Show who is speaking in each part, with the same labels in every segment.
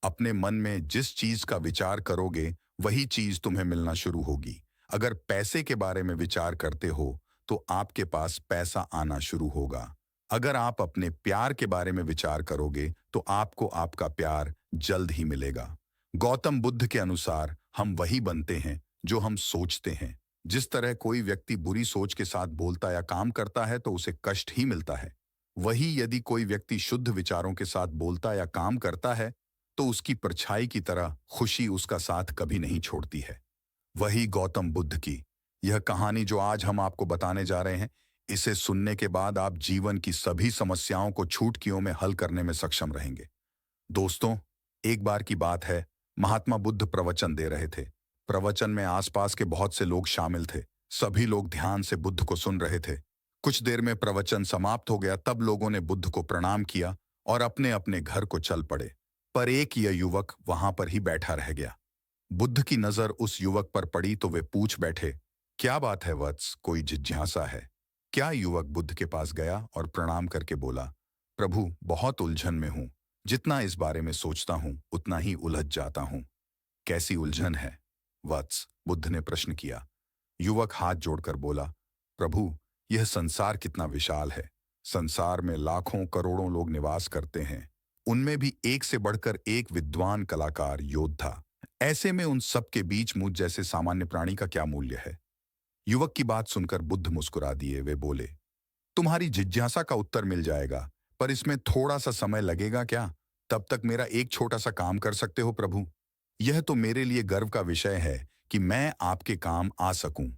Speaker 1: अपने मन में जिस चीज का विचार करोगे वही चीज तुम्हें मिलना शुरू होगी। अगर पैसे के बारे में विचार करते हो तो आपके पास पैसा आना शुरू होगा। अगर आप अपने प्यार के बारे में विचार करोगे तो आपको आपका प्यार जल्द ही मिलेगा। गौतम बुद्ध के अनुसार हम वही बनते हैं जो हम सोचते हैं। जिस तरह कोई व्यक्ति बुरी सोच के साथ बोलता या काम करता है तो उसे कष्ट ही मिलता है, वही यदि कोई व्यक्ति शुद्ध विचारों के साथ बोलता या काम करता है तो उसकी परछाई की तरह खुशी उसका साथ कभी नहीं छोड़ती है। वही गौतम बुद्ध की यह कहानी जो आज हम आपको बताने जा रहे हैं, इसे सुनने के बाद आप जीवन की सभी समस्याओं को छुटकियों में हल करने में सक्षम रहेंगे। दोस्तों, एक बार की बात है, महात्मा बुद्ध प्रवचन दे रहे थे। प्रवचन में आसपास के बहुत से लोग शामिल थे। सभी लोग ध्यान से बुद्ध को सुन रहे थे। कुछ देर में प्रवचन समाप्त हो गया, तब लोगों ने बुद्ध को प्रणाम किया और अपने अपने घर को चल पड़े। पर एक यह युवक वहां पर ही बैठा रह गया। बुद्ध की नजर उस युवक पर पड़ी तो वे पूछ बैठे, क्या बात है वत्स, कोई जिज्ञासा है क्या? युवक बुद्ध के पास गया और प्रणाम करके बोला, प्रभु, बहुत उलझन में हूं। जितना इस बारे में सोचता हूं उतना ही उलझ जाता हूं। कैसी उलझन है वत्स? बुद्ध ने प्रश्न किया। युवक हाथ जोड़कर बोला, प्रभु, यह संसार कितना विशाल है। संसार में लाखों करोड़ों लोग निवास करते हैं। उनमें भी एक से बढ़कर एक विद्वान, कलाकार, योद्धा। ऐसे में उन सब के बीच मुझ जैसे सामान्य प्राणी का क्या मूल्य है? युवक की बात सुनकर बुद्ध मुस्कुरा दिए। वे बोले, तुम्हारी जिज्ञासा का उत्तर मिल जाएगा, पर इसमें थोड़ा सा समय लगेगा क्या? तब तक मेरा एक छोटा सा काम कर सकते हो प्रभु? यह तो मेरे लिए गर्व का विषय है कि मैं आपके काम आ सकूं।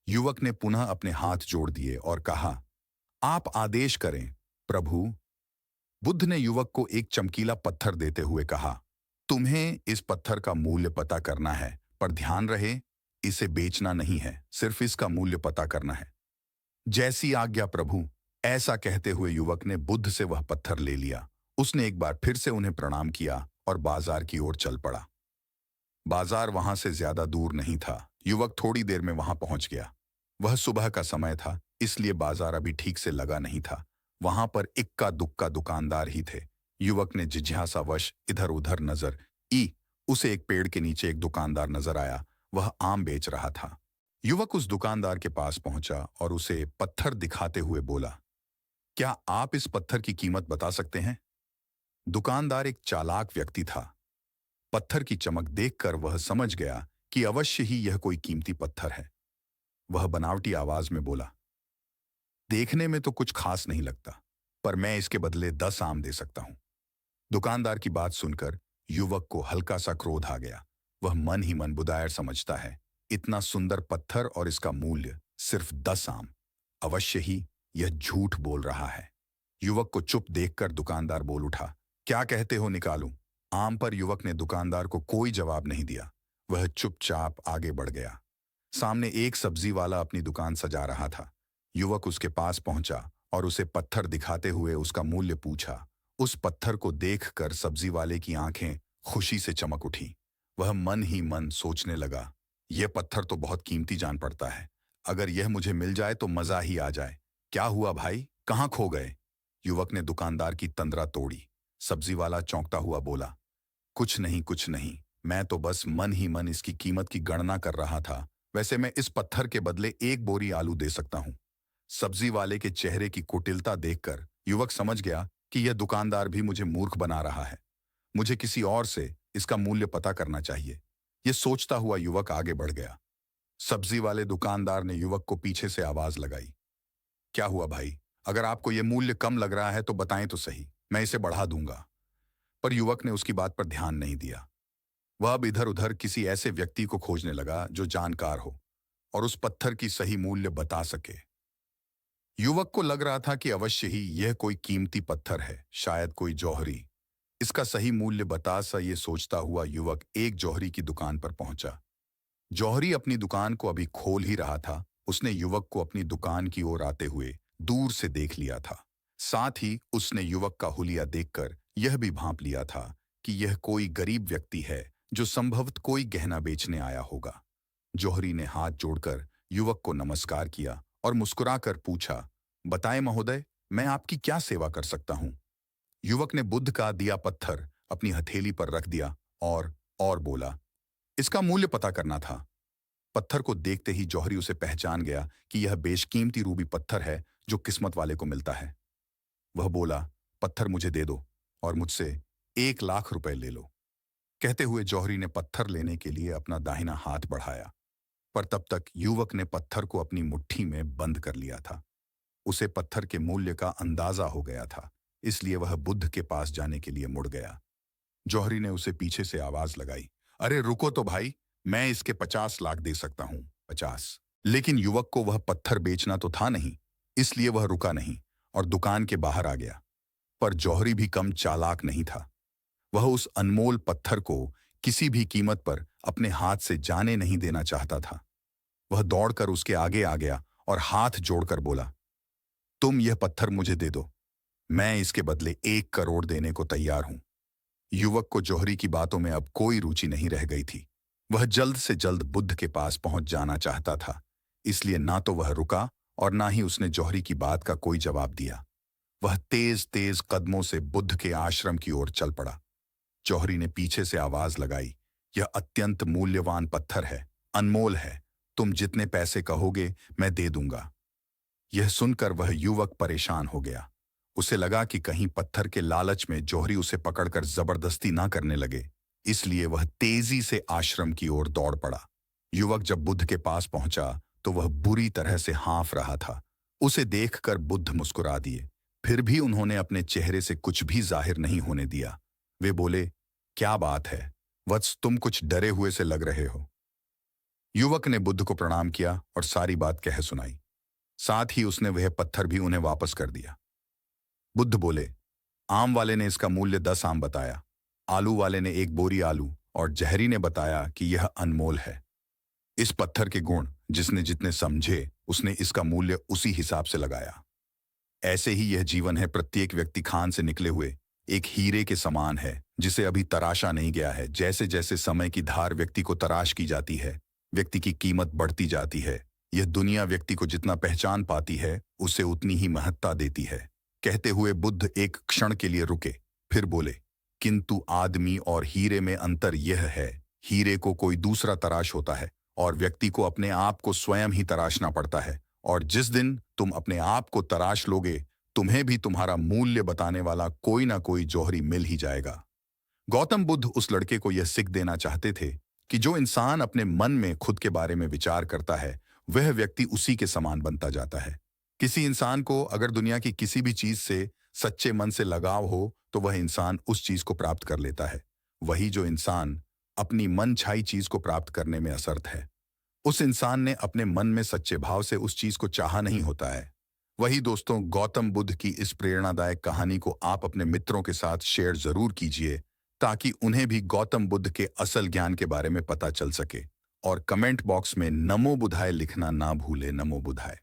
Speaker 1: युवक ने पुनः अपने हाथ जोड़ दिए और कहा, आप आदेश करें प्रभु। बुद्ध ने युवक को एक चमकीला पत्थर देते हुए कहा, तुम्हें इस पत्थर का मूल्य पता करना है, पर ध्यान रहे, इसे बेचना नहीं है, सिर्फ इसका मूल्य पता करना है। जैसी आज्ञा प्रभु। ऐसा कहते हुए युवक ने बुद्ध से वह पत्थर ले लिया। उसने एक बार फिर से उन्हें प्रणाम किया और बाजार की ओर चल पड़ा। बाजार वहां से ज्यादा दूर नहीं था। युवक थोड़ी देर में वहां पहुंच गया। वह सुबह का समय था, इसलिए बाजार अभी ठीक से लगा नहीं था। वहां पर इक्का दुक्का दुकानदार ही थे। युवक ने जिज्ञासावश इधर उधर नजर ई। उसे एक पेड़ के नीचे एक दुकानदार नजर आया। वह आम बेच रहा था। युवक उस दुकानदार के पास पहुंचा और उसे पत्थर दिखाते हुए बोला, क्या आप इस पत्थर की कीमत बता सकते हैं? दुकानदार एक चालाक व्यक्ति था। पत्थर की चमक देखकर वह समझ गया कि अवश्य ही यह कोई कीमती पत्थर है। वह बनावटी आवाज में बोला, देखने में तो कुछ खास नहीं लगता, पर मैं इसके बदले 10 आम दे सकता हूं। दुकानदार की बात सुनकर युवक को हल्का सा क्रोध आ गया। वह मन ही मन बुदायर समझता है, इतना सुंदर पत्थर और इसका मूल्य सिर्फ 10 आम। अवश्य ही यह झूठ बोल रहा है। युवक को चुप देखकर दुकानदार बोल उठा, क्या कहते हो, निकालूं आम? पर युवक ने दुकानदार को कोई जवाब नहीं दिया। वह चुपचाप आगे बढ़ गया। सामने एक सब्जी वाला अपनी दुकान सजा रहा था। युवक उसके पास पहुंचा और उसे पत्थर दिखाते हुए उसका मूल्य पूछा। उस पत्थर को देखकर सब्जी वाले की आंखें खुशी से चमक उठी। वह मन ही मन सोचने लगा, यह पत्थर तो बहुत कीमती जान पड़ता है। अगर यह मुझे मिल जाए तो मजा ही आ जाए। क्या हुआ भाई, कहाँ खो गए? युवक ने दुकानदार की तंद्रा तोड़ी। सब्जी वाला चौंकता हुआ बोला, कुछ नहीं कुछ नहीं, मैं तो बस मन ही मन इसकी कीमत की गणना कर रहा था। वैसे मैं इस पत्थर के बदले 1 बोरी आलू दे सकता हूं। सब्जी वाले के चेहरे की कुटिलता देखकर युवक समझ गया कि यह दुकानदार भी मुझे मूर्ख बना रहा है। मुझे किसी और से इसका मूल्य पता करना चाहिए। यह सोचता हुआ युवक आगे बढ़ गया। सब्जी वाले दुकानदार ने युवक को पीछे से आवाज लगाई, क्या हुआ भाई? अगर आपको यह मूल्य कम लग रहा है तो बताएं तो सही, मैं इसे बढ़ा दूंगा। पर युवक ने उसकी बात पर ध्यान नहीं दिया। वह अब इधर उधर किसी ऐसे व्यक्ति को खोजने लगा जो जानकार हो और उस पत्थर की सही मूल्य बता सके। युवक को लग रहा था कि अवश्य ही यह कोई कीमती पत्थर है, शायद कोई जौहरी। इसका सही मूल्य बता सा ये सोचता हुआ युवक एक जौहरी की दुकान पर पहुंचा। जौहरी अपनी दुकान को अभी खोल ही रहा था। उसने युवक को अपनी दुकान की ओर आते हुए दूर से देख लिया था। साथ ही उसने युवक का हुलिया देखकर यह भी भांप लिया था कि यह कोई गरीब व्यक्ति है जो संभवतः कोई गहना बेचने आया होगा। जौहरी ने हाथ जोड़कर युवक को नमस्कार किया और मुस्कुराकर पूछा, बताएं महोदय, मैं आपकी क्या सेवा कर सकता हूं? युवक ने बुद्ध का दिया पत्थर अपनी हथेली पर रख दिया और बोला, इसका मूल्य पता करना था। पत्थर को देखते ही जौहरी उसे पहचान गया कि यह बेशकीमती रूबी पत्थर है जो किस्मत वाले को मिलता है। वह बोला, पत्थर मुझे दे दो और मुझसे 1 लाख रुपए ले लो। कहते हुए जौहरी ने पत्थर लेने के लिए अपना दाहिना हाथ बढ़ाया, पर तब तक युवक ने पत्थर को अपनी मुट्ठी में बंद कर लिया था। उसे पत्थर के मूल्य का अंदाजा हो गया था, इसलिए वह बुद्ध के पास जाने के लिए मुड़ गया। जौहरी ने उसे पीछे से आवाज लगाई, अरे रुको तो भाई, मैं इसके 50 लाख दे सकता हूं। 50। लेकिन युवक को वह पत्थर बेचना तो था नहीं, इसलिए वह रुका नहीं और दुकान के बाहर आ गया। पर जौहरी भी कम चालाक नहीं था। वह उस अनमोल पत्थर को किसी भी कीमत पर अपने हाथ से जाने नहीं देना चाहता था। वह दौड़कर उसके आगे आ गया और हाथ जोड़कर बोला, तुम यह पत्थर मुझे दे दो, मैं इसके बदले 1 करोड़ देने को तैयार हूं। युवक को जौहरी की बातों में अब कोई रुचि नहीं रह गई थी। वह जल्द से जल्द बुद्ध के पास पहुंच जाना चाहता था, इसलिए ना तो वह रुका और ना ही उसने जौहरी की बात का कोई जवाब दिया। वह तेज तेज कदमों से बुद्ध के आश्रम की ओर चल पड़ा। जौहरी ने पीछे से आवाज लगाई, यह अत्यंत मूल्यवान पत्थर है, अनमोल है, तुम जितने पैसे कहोगे मैं दे दूंगा। यह सुनकर वह युवक परेशान हो गया। उसे लगा कि कहीं पत्थर के लालच में जौहरी उसे पकड़कर जबरदस्ती ना करने लगे, इसलिए वह तेजी से आश्रम की ओर दौड़ पड़ा। युवक जब बुद्ध के पास पहुंचा तो वह बुरी तरह से हाँफ रहा था। उसे देखकर बुद्ध मुस्कुरा दिए, फिर भी उन्होंने अपने चेहरे से कुछ भी जाहिर नहीं होने दिया। वे बोले, क्या बात है वत्स, तुम कुछ डरे हुए से लग रहे हो। युवक ने बुद्ध को प्रणाम किया और सारी बात कह सुनाई। साथ ही उसने वह पत्थर भी उन्हें वापस कर दिया। बुद्ध बोले, आम वाले ने इसका मूल्य 10 आम बताया, आलू वाले ने 1 बोरी आलू और जहरी ने बताया कि यह अनमोल है। इस पत्थर के गुण जिसने जितने समझे उसने इसका मूल्य उसी हिसाब से लगाया। ऐसे ही यह जीवन है प्रत्येक व्यक्ति खान से निकले हुए एक हीरे के समान है जिसे अभी तराशा नहीं गया है। जैसे जैसे समय की धार व्यक्ति को तराश की जाती है, व्यक्ति की कीमत बढ़ती जाती है। यह दुनिया व्यक्ति को जितना पहचान पाती है उसे उतनी ही महत्ता देती है। कहते हुए बुद्ध एक क्षण के लिए रुके, फिर बोले, किंतु आदमी और हीरे में अंतर यह है, हीरे को कोई दूसरा तराश होता है और व्यक्ति को अपने आप को स्वयं ही तराशना पड़ता है। और जिस दिन तुम अपने आप को तराश लोगे, तुम्हें भी तुम्हारा मूल्य बताने वाला कोई ना कोई जौहरी मिल ही जाएगा। गौतम बुद्ध उस लड़के को यह सिख देना चाहते थे कि जो इंसान अपने मन में खुद के बारे में विचार करता है वह व्यक्ति उसी के समान बनता जाता है। किसी इंसान को अगर दुनिया की किसी भी चीज से सच्चे मन से लगाव हो तो वह इंसान उस चीज को प्राप्त कर लेता है। वही जो इंसान अपनी मन छाई चीज को प्राप्त करने में असमर्थ है, उस इंसान ने अपने मन में सच्चे भाव से उस चीज को चाहा नहीं होता है। वही दोस्तों, गौतम बुद्ध की इस प्रेरणादायक कहानी को आप अपने मित्रों के साथ शेयर जरूर कीजिए ताकि उन्हें भी गौतम बुद्ध के असल ज्ञान के बारे में पता चल सके। और कमेंट बॉक्स में नमो बुधाय लिखना ना भूले। नमो बुधाय।